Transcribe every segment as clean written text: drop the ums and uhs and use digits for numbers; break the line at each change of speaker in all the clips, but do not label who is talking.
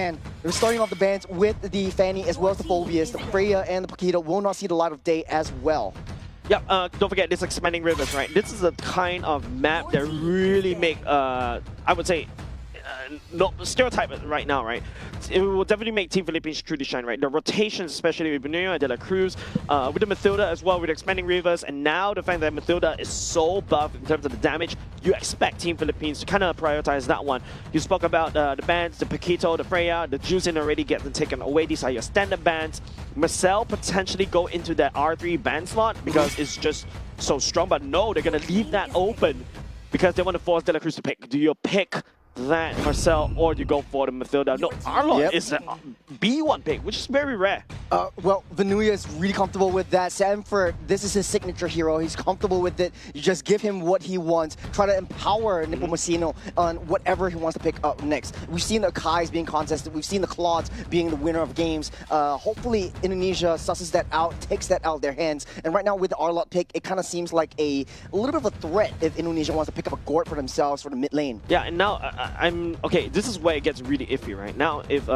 And we're starting off the bans with the Fanny as well as the Phobias. The Freya and the Paquito will not see the light of day as well.
Yeah, don't forget this expanding rivers, right? This is the kind of map that really make, I would say, no stereotype right now, right? It will definitely make Team Philippines truly shine, right? The rotations, especially with Bonilla and De La Cruz, with the Mathilda as well, with expanding rivers, and now the fact that Mathilda is so buff in terms of the damage, you expect Team Philippines to kind of prioritize that one. You spoke about the bans, the Paquito, the Freya, the Juicing already getting taken away. These are your standard bans. Marcel potentially go into that R3 ban slot because it's just so strong, but no, they're going to leave that open because they want to force De La Cruz to pick. Do you pick that Marcel or you go for the Mathilda? No, Arlott is a B1 pick, which is very rare.
Well, Vanuya is really comfortable with that. Sanford, this is his signature hero. He's comfortable with it. You just give him what he wants. Try to empower Nepomuceno on whatever he wants to pick up next. We've seen the Kais being contested. We've seen the Claudes being the winner of games. Hopefully, Indonesia susses that out, takes that out of their hands. And right now, with the Arlott pick, it kind of seems like a little bit of a threat if Indonesia wants to pick up a Gort for themselves for the mid lane.
Yeah, and now I'm okay. This is where it gets really iffy right now. If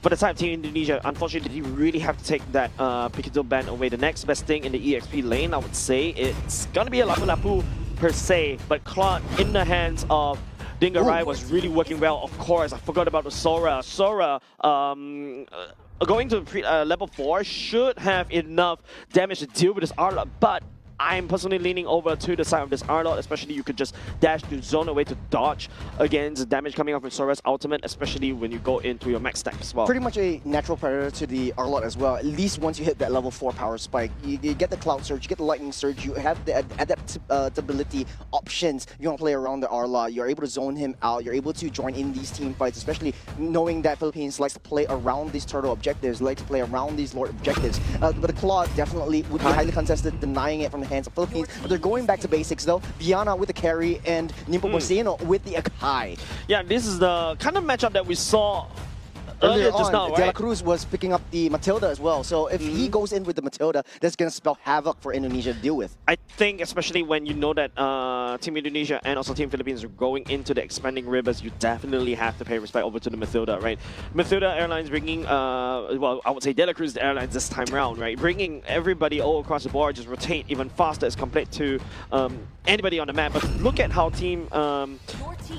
for the side of Team Indonesia, unfortunately, you really have to take that Paquito ban away. The next best thing in the EXP lane, I would say, it's gonna be a Lapu Lapu per se, but Claude in the hands of Dingarai was really working well. Of course, I forgot about the Sora. Sora, going to level 4 should have enough damage to deal with this Arlott, but I'm personally leaning over to the side of this Arlott, especially you could just dash to zone away to dodge against the damage coming off with Sora's ultimate, especially when you go into your max stack as well.
Pretty much a natural predator to the Arlott as well. At least once you hit that level 4 power spike, you get the Cloud Surge, you get the Lightning Surge, you have the adaptability options. You want to play around the Arlott, you're able to zone him out, you're able to join in these team fights, especially knowing that Philippines likes to play around these turtle objectives, likes to play around these Lord objectives. But the Claude definitely would be highly contested, denying it from the hands of Philippines. But they're going back to basics though. Viana with the carry and Nepomuceno with the Akai.
Yeah, this is the kind of matchup that we saw earlier just now, right?
De La Cruz was picking up the Mathilda as well. So if he goes in with the Mathilda, that's going to spell havoc for Indonesia to deal with.
I think especially when you know that Team Indonesia and also Team Philippines are going into the expanding rivers, you definitely have to pay respect over to the Mathilda, right? Mathilda Airlines bringing, well, I would say De La Cruz Airlines this time around, right? Bringing everybody all across the board, just rotate even faster as compared to anybody on the map. But look at how Team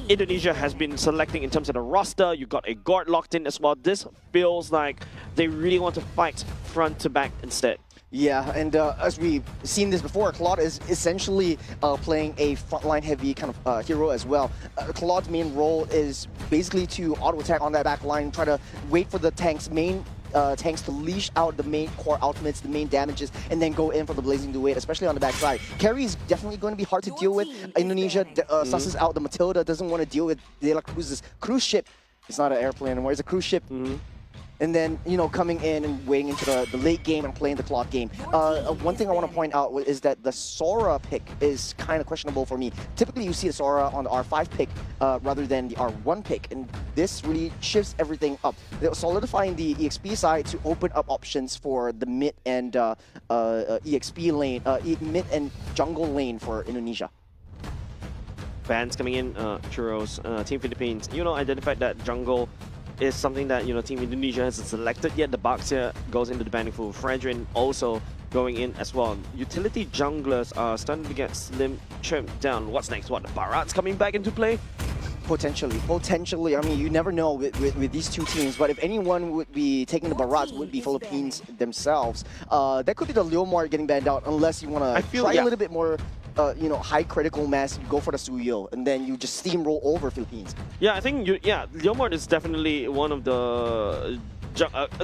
Indonesia has been selecting in terms of the roster. You got a guard locked in as well. This feels like they really want to fight front to back instead.
Yeah, and as we've seen this before, Claude is essentially playing a frontline heavy kind of hero as well. Claude's main role is basically to auto attack on that back line, try to wait for the tanks to leash out the main core ultimates, the main damages, and then go in for the Blazing Duet, especially on the backside. Carry is definitely going to be hard to deal with. Indonesia susses out the Mathilda, doesn't want to deal with De La Cruz's cruise ship. It's not an airplane anymore, it's a cruise ship. And then, you know, coming in and waiting into the late game and playing the Claude game. One thing I want to point out is that the Sora pick is kind of questionable for me. Typically, you see the Sora on the R5 pick rather than the R1 pick, and this really shifts everything up. They're solidifying the EXP side to open up options for the mid and EXP lane, mid and jungle lane for Indonesia.
Fans coming in, Churros, Team Philippines, you know, identified that jungle is something that, you know, Team Indonesia hasn't selected yet. The box here goes into the banning pool. Fredrin also going in as well. Utility junglers are starting to get slim trimmed down. What's next? What, the Barat's coming back into play? Potentially. I mean, you never know with these two teams, but if anyone would be taking the Barats, would be Philippines themselves. That could be the Leomar getting banned out, unless you want to try a little bit more you know, high critical mass, you go for the Suyo, and then you just steamroll over Philippines. Yeah, I think Leomar is definitely one of the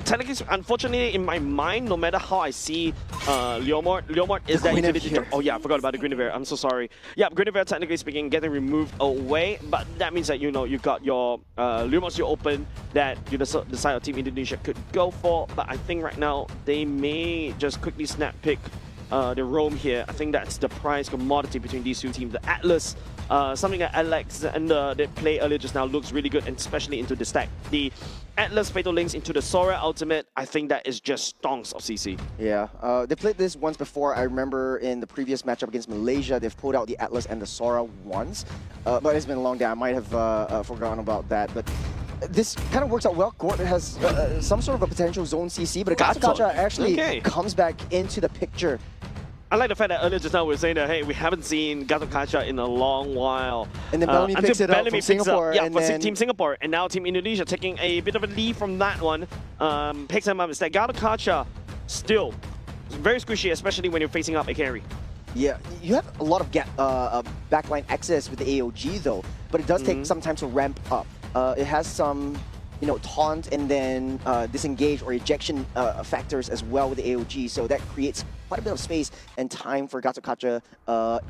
technically, unfortunately, in my mind, no matter how I see Leomar is that utility. Oh yeah, I forgot about the Guinevere. I'm so sorry. Yeah, Guinevere, technically speaking, getting removed away, but that means that, you know, you got your Leomar open that you decide of Team Indonesia could go for. But I think right now they may just quickly snap pick the roam here. I think that's the prize commodity between these two teams. The Atlas, something that Alex and they play earlier just now looks really good, and especially into the stack. The Atlas Fatal Links into the Sora Ultimate, I think that is just stonks of CC. Yeah, they played this once before. I remember in the previous matchup against Malaysia, they've pulled out the Atlas and the Sora once. But it's been a long day. I might have forgotten about that. But
this kind of works out well. Gort has some sort of a potential zone CC, but Gacha actually comes back into the picture.
I like the fact that earlier just now we were saying that, hey, we haven't seen Gacha in a long while.
And then Bellamy picks it up from Singapore.
Yeah, for Team Singapore. And now Team Indonesia taking a bit of a lead from that one. Picks him up instead. Gacha still very squishy, especially when you're facing up a carry.
Yeah, you have a lot of backline access with the AOG though, but it does take some time to ramp up. It has some, taunt and then disengage or ejection factors as well with the AOG, so that creates quite a bit of space and time for Gacha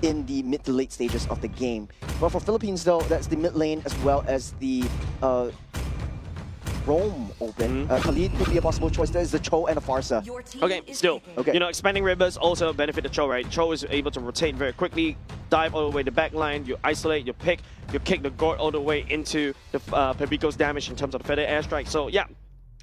in the mid to late stages of the game. But for Philippines though, that's the mid lane as well as the Roam open. Khalid could be a possible choice. There is the Cho and the Farsa.
Okay, still. Okay. Expanding rivers also benefit the Cho, right? Cho is able to rotate very quickly, dive all the way to the back line, you isolate, you pick, you kick the Gort all the way into the Pebiko's damage in terms of the feather airstrike. So yeah,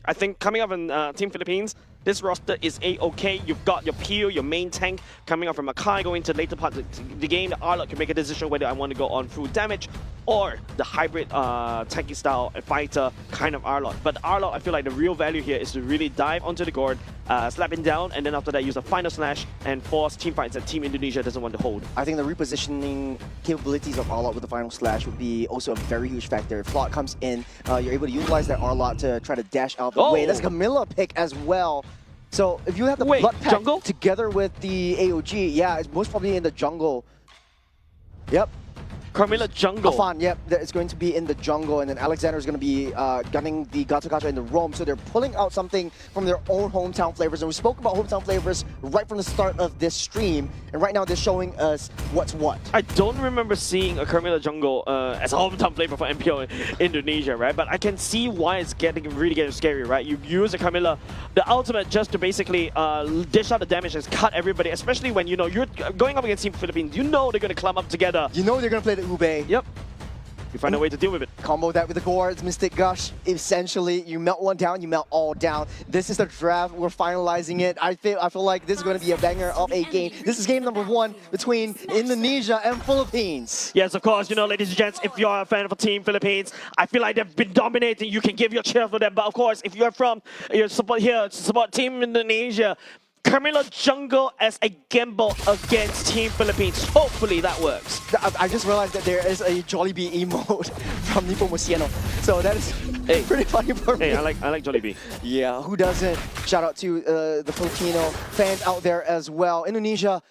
I think coming up in Team Philippines, this roster is A-OK. You've got your Peel, your main tank coming up from Makai going to later part of the game. The Arlott can make a decision whether I want to go on full damage or the hybrid tanky style fighter kind of Arlott. But Arlott, I feel like the real value here is to really dive onto the Gord, slap him down, and then after that use a final slash and force team fights that Team Indonesia doesn't want to hold.
I think the repositioning capabilities of Arlott with the final slash would be also a very huge factor. If Flot comes in, you're able to utilize that Arlott to try to dash out the way. That's a Camilla pick as well. So if you have the Blood Pack together with the AOG, yeah, it's most probably in the jungle. Yep.
Carmilla jungle.
Afan, yep, it's going to be in the jungle, and then Alexander is going to be gunning the Gacha in the roam. So they're pulling out something from their own hometown flavors. And we spoke about hometown flavors right from the start of this stream, and right now they're showing us what's what.
I don't remember seeing a Carmilla jungle as a hometown flavor for MPO in Indonesia, right? But I can see why it's really getting scary, right? You use a Carmilla, the ultimate, just to basically dish out the damage and cut everybody, especially when you're going up against Team Philippines. You know they're going to clump up together.
You know they're going to play the Ube.
Yep. You find a way to deal with it.
Combo that with the Gords, Mystic Gush. Essentially, you melt one down, you melt all down. This is the draft. We're finalizing it. I feel like this is going to be a banger of a game. This is game number 1 between Indonesia and Philippines.
Yes, of course. Ladies and gents, if you're a fan of Team Philippines, I feel like they've been dominating. You can give your cheer for them. But of course, if you're from support Team Indonesia, Carmilla jungle as a gamble against Team Philippines. Hopefully that works.
I just realized that there is a Jollibee emote from Nipo Musieno. So that is pretty funny for me.
Hey, I like Jollibee.
Yeah, who doesn't? Shout out to the Filipino fans out there as well. Indonesia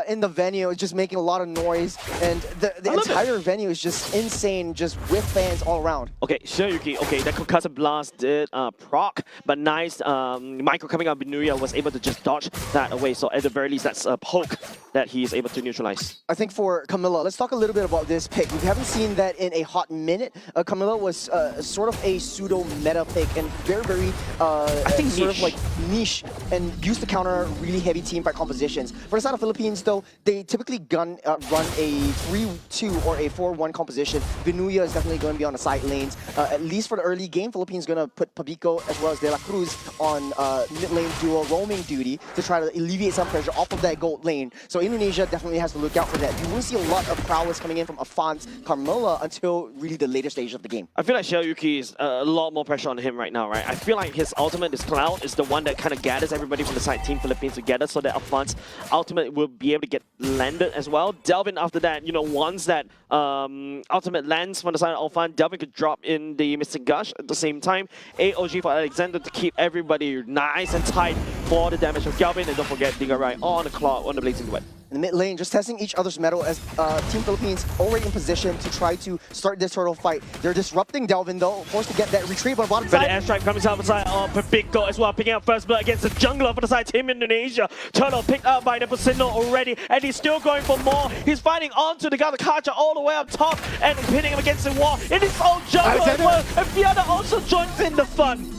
in the venue is just making a lot of noise, and the entire venue is just insane, just with fans all around.
Okay, Shoryuki, that concussive blast did proc, but nice. Michael coming out of Benuya was able to just dodge that away, so at the very least that's a poke that he is able to neutralize.
I think for Camilla, let's talk a little bit about this pick. We haven't seen that in a hot minute. Camilla was sort of a pseudo meta pick and very I think sort of like niche and used to counter really heavy team fight compositions. For the side of Philippines though, they typically run a 3-2 or a 4-1 composition. Benuya is definitely going to be on the side lanes. At least for the early game, Philippines going to put Pabiko as well as De La Cruz on mid lane duo roaming duty to try to alleviate some pressure off of that gold lane. So Indonesia definitely has to look out for that. You won't see a lot of prowess coming in from Afan's Carmilla until really the later stage of the game.
I feel like Shoryuki is a lot more pressure on him right now, right? I feel like his ultimate, his Cloud, is the one that kind of gathers everybody from the side Team Philippines together so that Afan's ultimate will be able to get landed as well. Delvin after that, once that ultimate lands from the side of Alfan, Delvin could drop in the Mystic Gush at the same time. AOG for Alexander to keep everybody nice and tight for the damage of Galvin, and don't forget Digger right on the clock on the Blazing Duet.
In the mid lane, just testing each other's metal as Team Philippines already in position to try to start this turtle fight. They're disrupting Delvin though, forced to get that retrieve on the bottom side.
But the airstrike coming out the side of Pabiko as well, picking up first blood against the jungler for the side Team Indonesia. Turtle picked up by the Posino already, and he's still going for more. He's fighting onto the Gacha all the way up top and pinning him against the wall in his own jungle as well. And Fiona also joins in the fun.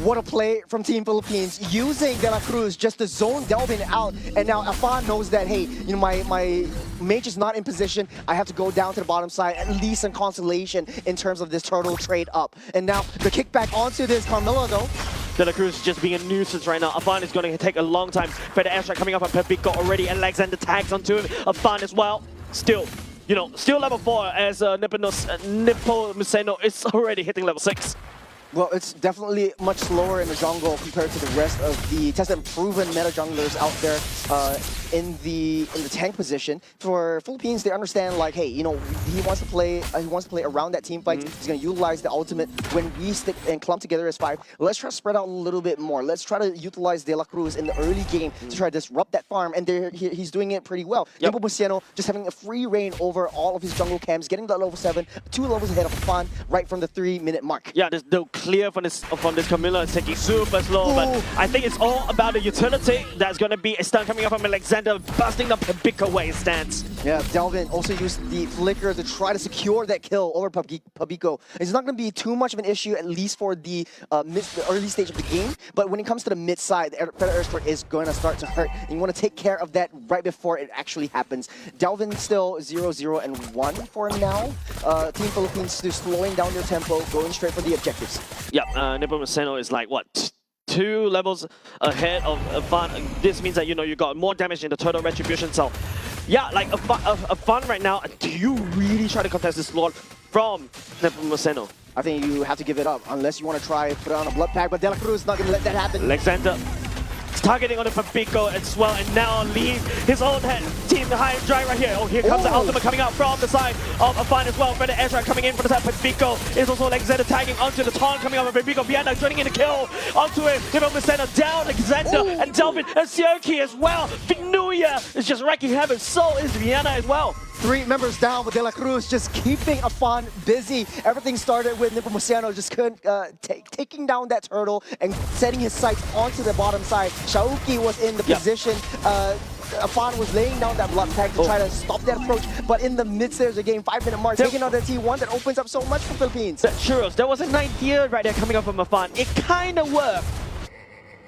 What a play from Team Philippines, using De La Cruz just to zone Delvin out. And now Afan knows that, hey, my mage is not in position. I have to go down to the bottom side, at least some consolation in terms of this turtle trade up. And now the kickback onto this Carmilla though.
De La Cruz just being a nuisance right now. Afan is going to take a long time for the airstrike coming up on Pabiko already, and Alexander tags onto him. Afan as well. Still, you know, still level 4 as Nepomuceno is already hitting level 6.
Well, it's definitely much slower in the jungle compared to the rest of the tested and proven meta junglers out there in the tank position. For Philippines, they understand like, hey, you know, he wants to play around that team fight. He's going to utilize the ultimate when we stick and clump together as 5. Let's try to spread out a little bit more. Let's try to utilize De La Cruz in the early game to try to disrupt that farm, and he's doing it pretty well. Nepomuceno just having a free reign over all of his jungle camps, getting that level 7, 2 levels ahead of Fan right from the 3-minute mark.
Yeah, the clear from this Camilla is taking super slow, but I think it's all about the utility. That's going to be a stun coming up from Alexander, busting up the big away stance. Yeah,
Delvin also used the flicker to try to secure that kill over Pabiko. It's not going to be too much of an issue, at least for the early stage of the game, but when it comes to the mid side, the Predator Earthquake is going to start to hurt, and you want to take care of that right before it actually happens. Delvin still 0-0-1 for now. Team Philippines still slowing down their tempo, going straight for the objectives.
Yep, Nepomuceno is like, what, 2 levels ahead of Fan. This means that, you know, you got more damage in the Turtle Retribution. So, yeah, like a Fan right now. Do you really try to contest this Lord from Nepomuceno?
I think you have to give it up unless you want to try put on a blood pack, but De La Cruz is not going to let that happen.
Alexander targeting on the Pabiko as well, and now leave his own team high and dry right here. Oh, here comes the ultimate coming out from the side of Fan as well. Predator Airstrike coming in from the side of Pabiko. Is also Alexander tagging onto the taunt coming out of Pabiko. Viana joining in the kill onto him. Nepomuceno down, Alexander and Delvin and Sioki as well. Vinuya is just wrecking havoc. So is Viana as well.
3 members down, but De La Cruz just keeping Fan busy. Everything started with Nepomuceno just taking down that turtle and setting his sights onto the bottom side. Xiaoki was in the position. Fan was laying down that blood pack to try to stop that approach, but in the mid-stage of the game, 5-minute mark, taking out the T1 that opens up so much for Philippines.
Churros, there was an idea right there coming up from Fan. It kind of worked.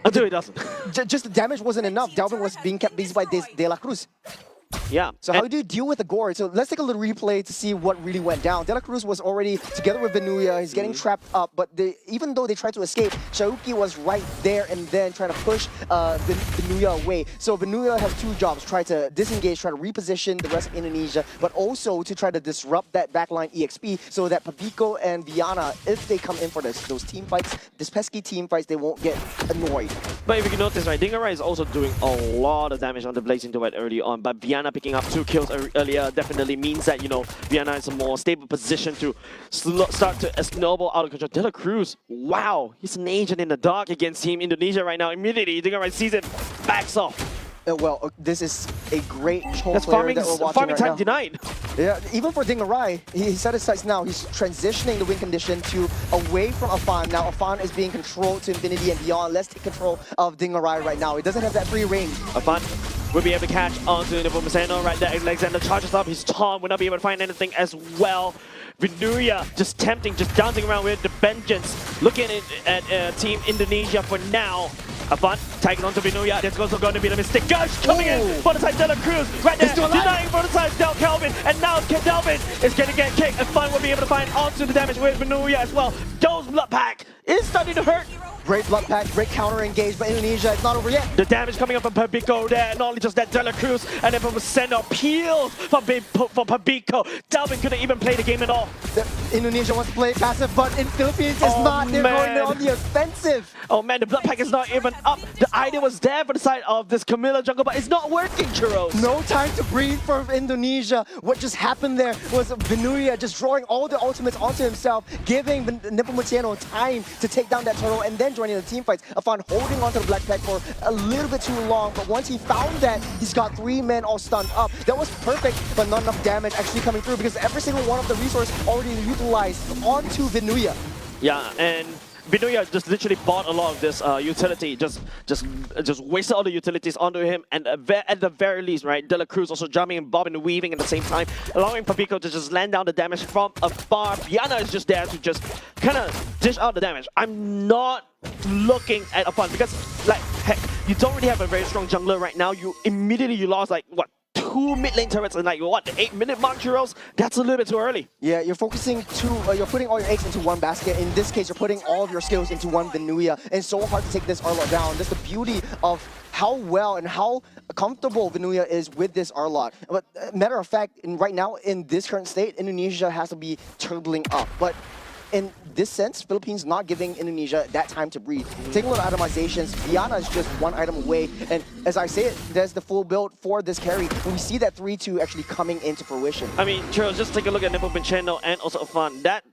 Until it doesn't.
Just the damage wasn't enough. Delvin was being kept busy by De La Cruz.
Yeah.
So how do you deal with the gore? So let's take a little replay to see what really went down. De La Cruz was already together with Vinuya. He's getting trapped up, but even though they tried to escape, Xiaoki was right there and then trying to push Vinuya away. So Vinuya has 2 jobs: try to disengage, try to reposition the rest of Indonesia, but also to try to disrupt that backline EXP so that Pabiko and Viana, if they come in for those team fights, this pesky team fights, they won't get annoyed.
But if you can notice, right, Dingarai is also doing a lot of damage on the Blazing Duet early on, but Viana picking up 2 kills earlier definitely means that, you know, Viana is a more stable position to start to snowball out of control. De La Cruz, wow, he's an agent in the dark against Team Indonesia right now. Immediately, Dingarai sees it, backs off.
Well, this is a great choice.
That's farming time denied.
Yeah, even for Dingarai, he set his sights now. He's transitioning the win condition to away from Fan. Now Fan is being controlled to infinity and beyond. Let's take control of Dingarai right now. He doesn't have that free reign.
Fan will be able to catch onto Nepomuceno right there. Alexander charges up his taunt, will not be able to find anything as well. Vinuya just tempting, just dancing around with the vengeance. Looking at Team Indonesia for now. Fan tagging onto Vinuya. There's also going to be the mistake. Gush coming in for the side De La Cruz right there, denying for the side Del Kelvin, and now Delvin is going to get kicked, and Fan will be able to find onto the damage with Vinuya as well. Those blood pack is starting to hurt.
Great blood pack, great counter engage, but Indonesia, it's not over yet.
The damage coming up from Pabiko there, not only just that, De La Cruz and then Nepomuceno peels for Pabiko. Delvin couldn't even play the game at all.
Indonesia wants to play passive, but in Philippines it's not. They're going on the offensive.
Oh man, the blood pack is not even up. The idea was there for the side of this Camilla jungle, but it's not working, Churros.
No time to breathe for Indonesia. What just happened there was Vinuya just drawing all the ultimates onto himself, giving Nepomuceno time to take down that turtle, and then joining the team fights. Fan holding onto the black pack for a little bit too long, but once he found that, he's got 3 men all stunned up. That was perfect, but not enough damage actually coming through because every single one of the resources already utilized onto Vinuya.
Yeah, and Vinuya just literally bought a lot of this utility, just wasted all the utilities onto him, and at the very least, right, De La Cruz also jumping and bobbing and weaving at the same time, allowing Pabiko to just land down the damage from afar. Viana is just there to just kind of dish out the damage. I'm not looking at Fan because, like, heck, you don't really have a very strong jungler right now. You lost, like, what, 2 mid lane turrets in, like, what, the 8-minute mark, Churros? That's a little bit too early.
Yeah, you're focusing you're putting all your eggs into one basket. In this case, you're putting all of your skills into one Vinuya. And it's so hard to take this Arlo down. That's the beauty of how well and how comfortable Venuya is with this R-Lot. But matter of fact, right now in this current state, Indonesia has to be turbling up. But in this sense, Philippines not giving Indonesia that time to breathe. Take a look at itemizations. Viana is just one item away. And as I say it, there's the full build for this carry. And we see that 3-2 actually coming into fruition.
I mean, Charles, just take a look at Nippo Pincheno and also Afan. That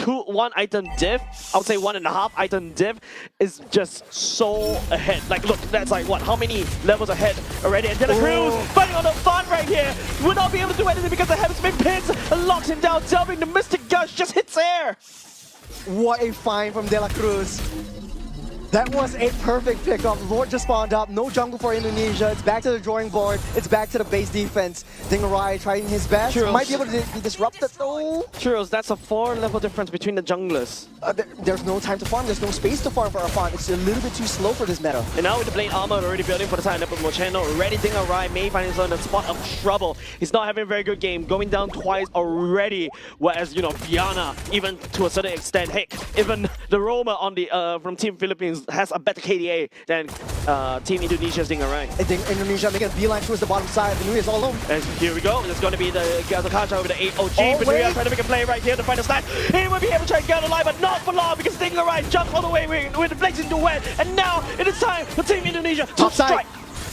1 item diff, I would say 1.5 item diff is just so ahead. Like, look, that's like what? How many levels ahead already? And De La Cruz fighting on the Fun right here. Will not be able to do anything because the Heaven's pins locks him down. Delving the Mystic Gush just hits air.
What a find from De La Cruz. That was a perfect pickup. Lord just spawned up. No jungle for Indonesia. It's back to the drawing board. It's back to the base defense. Dingarai trying his best.
Churros.
Might be able to be disrupted though.
Churros, that's a 4-level difference between the junglers.
There's no time to farm. There's no space to farm for Afan. It's a little bit too slow for this meta.
And now with the Blade Armor already building for the side of Mocheno, already Dingarai may find himself in a spot of trouble. He's not having a very good game, going down twice already. Whereas, you know, Viana, even to a certain extent, heck, even the Roma on the from Team Philippines has a better KDA than Team Indonesia's Dingarai.
I think Indonesia making a beeline towards the bottom side. Venuya is all alone.
And here we go. There's going to be the Kacha over the 8 OG.
Oh,
Venuya trying to make a play right here to find a snap. He will be able to try and get alive, but not for long because Dingarai jumps all the way with the Blazing Duet. And now it is time for Team Indonesia to strike.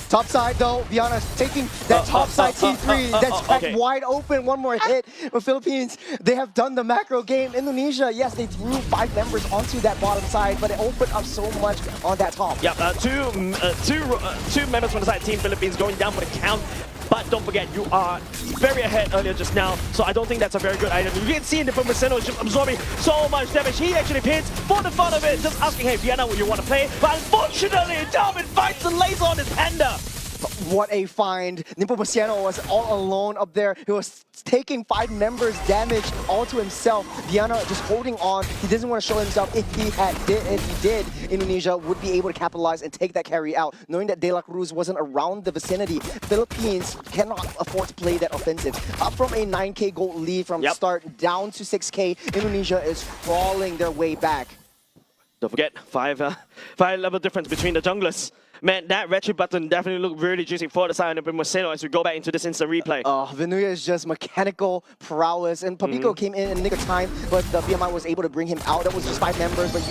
Top side though, Viana's taking that top side T3 that's cracked wide open. One more hit. The Philippines, they have done the macro game. Indonesia, yes, they threw 5 members onto that bottom side, but it opened up so much on that top.
Yep, two members from the side Team Philippines going down for the count. But don't forget, you are very ahead earlier just now, so I don't think that's a very good item. You can see the Pomoceno is just absorbing so much damage. He actually pins for the fun of it, just asking, hey, Viana, would you want to play? But unfortunately, Dalvin finds the laser on his Panda.
What a find. Pomoceno was all alone up there. He was taking 5 members damage all to himself. Viana just holding on. He doesn't want to show himself. If he did, Indonesia would be able to capitalize and take that carry out. Knowing that De La Cruz wasn't around the vicinity, Philippines cannot afford to play that offensive. Up from a 9K gold lead from the start down to 6K, Indonesia is crawling their way back.
Don't forget, 5-level difference between the junglers. Man, that retreat button definitely looked really juicy for the side of Pomoceno as we go back into this instant replay.
Venuya is just mechanical prowess, and Papico came in the nick of time, but the BMI was able to bring him out. That was just 5 members, but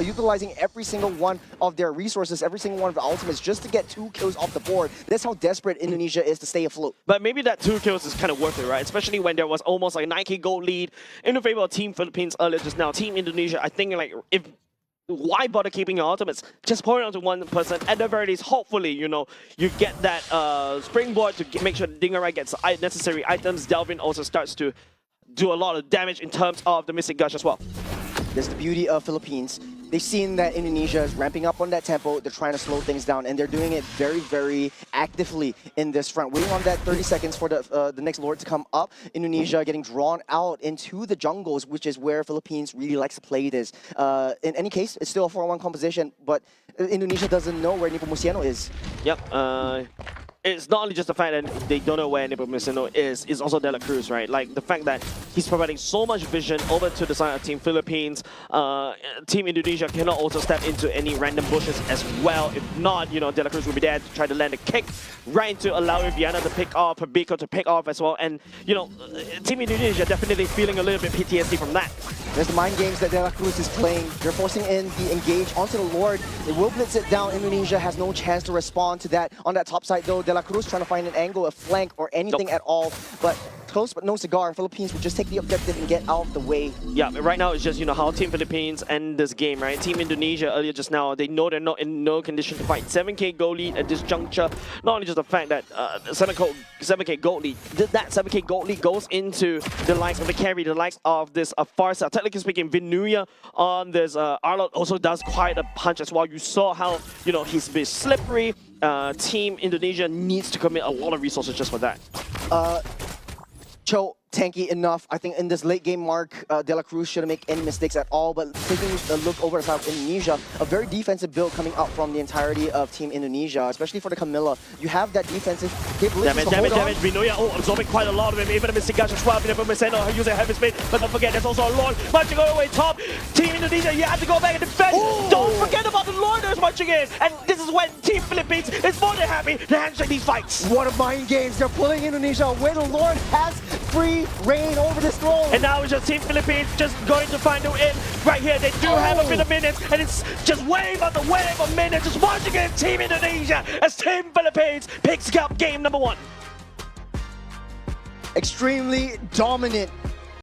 utilizing every single one of their resources, every single one of the ultimates, just to get 2 kills off the board. That's how desperate Indonesia is to stay afloat.
But maybe that 2 kills is kind of worth it, right? Especially when there was almost like a 9K gold lead in the favor of Team Philippines earlier just now. Team Indonesia, I think like if why bother keeping your ultimates? Just pour it onto one person. At the very least, hopefully, you know, you get that springboard to make sure Dingarai gets necessary items. Delvin also starts to do a lot of damage in terms of the Mystic Gush as well.
That's the beauty of Philippines. They've seen that Indonesia is ramping up on that tempo. They're trying to slow things down, and they're doing it very, very actively in this front. Waiting on that 30 seconds for the next Lord to come up. Indonesia getting drawn out into the jungles, which is where Philippines really likes to play this. In any case, it's still a 4-1 composition, but Indonesia doesn't know where Pomoceno is.
Yep. It's not only just the fact that they don't know where Pomoceno is, it's also De La Cruz, right? Like the fact that he's providing so much vision over to the side of Team Philippines. Team Indonesia cannot also step into any random bushes as well. If not, you know, De La Cruz will be there to try to land a kick right into allowing Viana to pick off, Pabico to pick off as well. And, you know, Team Indonesia definitely feeling a little bit PTSD from that.
There's the mind games that De La Cruz is playing. They're forcing in the engage onto the Lord. It will blitz it down. Indonesia has no chance to respond to that. On that top side, though, De La Cruz trying to find an angle, a flank, or anything at all. But close but no cigar. Philippines will just take the objective and get out of the way. Yeah,
right now it's just, you know, how Team Philippines end this game, right? Team Indonesia earlier just now, they know they're not in no condition to fight. 7K goal lead at this juncture. Not only just the fact that 7K gold lead, that 7K gold lead goes into the likes of the carry, the likes of this Farsa. Technically speaking, Venuya on this R-Lot also does quite a punch as well. You saw how, you know, he's a bit slippery. Team Indonesia needs to commit a lot of resources just for that.
Cho, tanky enough. I think in this late game mark, De La Cruz shouldn't make any mistakes at all, but taking a look over the side of Indonesia, a very defensive build coming up from the entirety of Team Indonesia, especially for the Camilla. You have that defensive capability.
Damn it. Venuya, absorbing quite a lot of him, even a Mystic Gush as well. Pomoceno using Heavy Spin, but don't forget, there's also a Lord marching all the way top. Team Indonesia, you have to go back and defend. Don't forget about the Lord, there's watching it, and this is when Team Philippines is more than happy to handshake these fights.
What a mind games. They're pulling Indonesia where the Lord has free reign over this throne.
And now it's just Team Philippines just going to find a win right here. They do have a bit of minutes, and it's just wave after wave of minutes. Just watching it, Team Indonesia as Team Philippines picks up game number 1.
Extremely dominant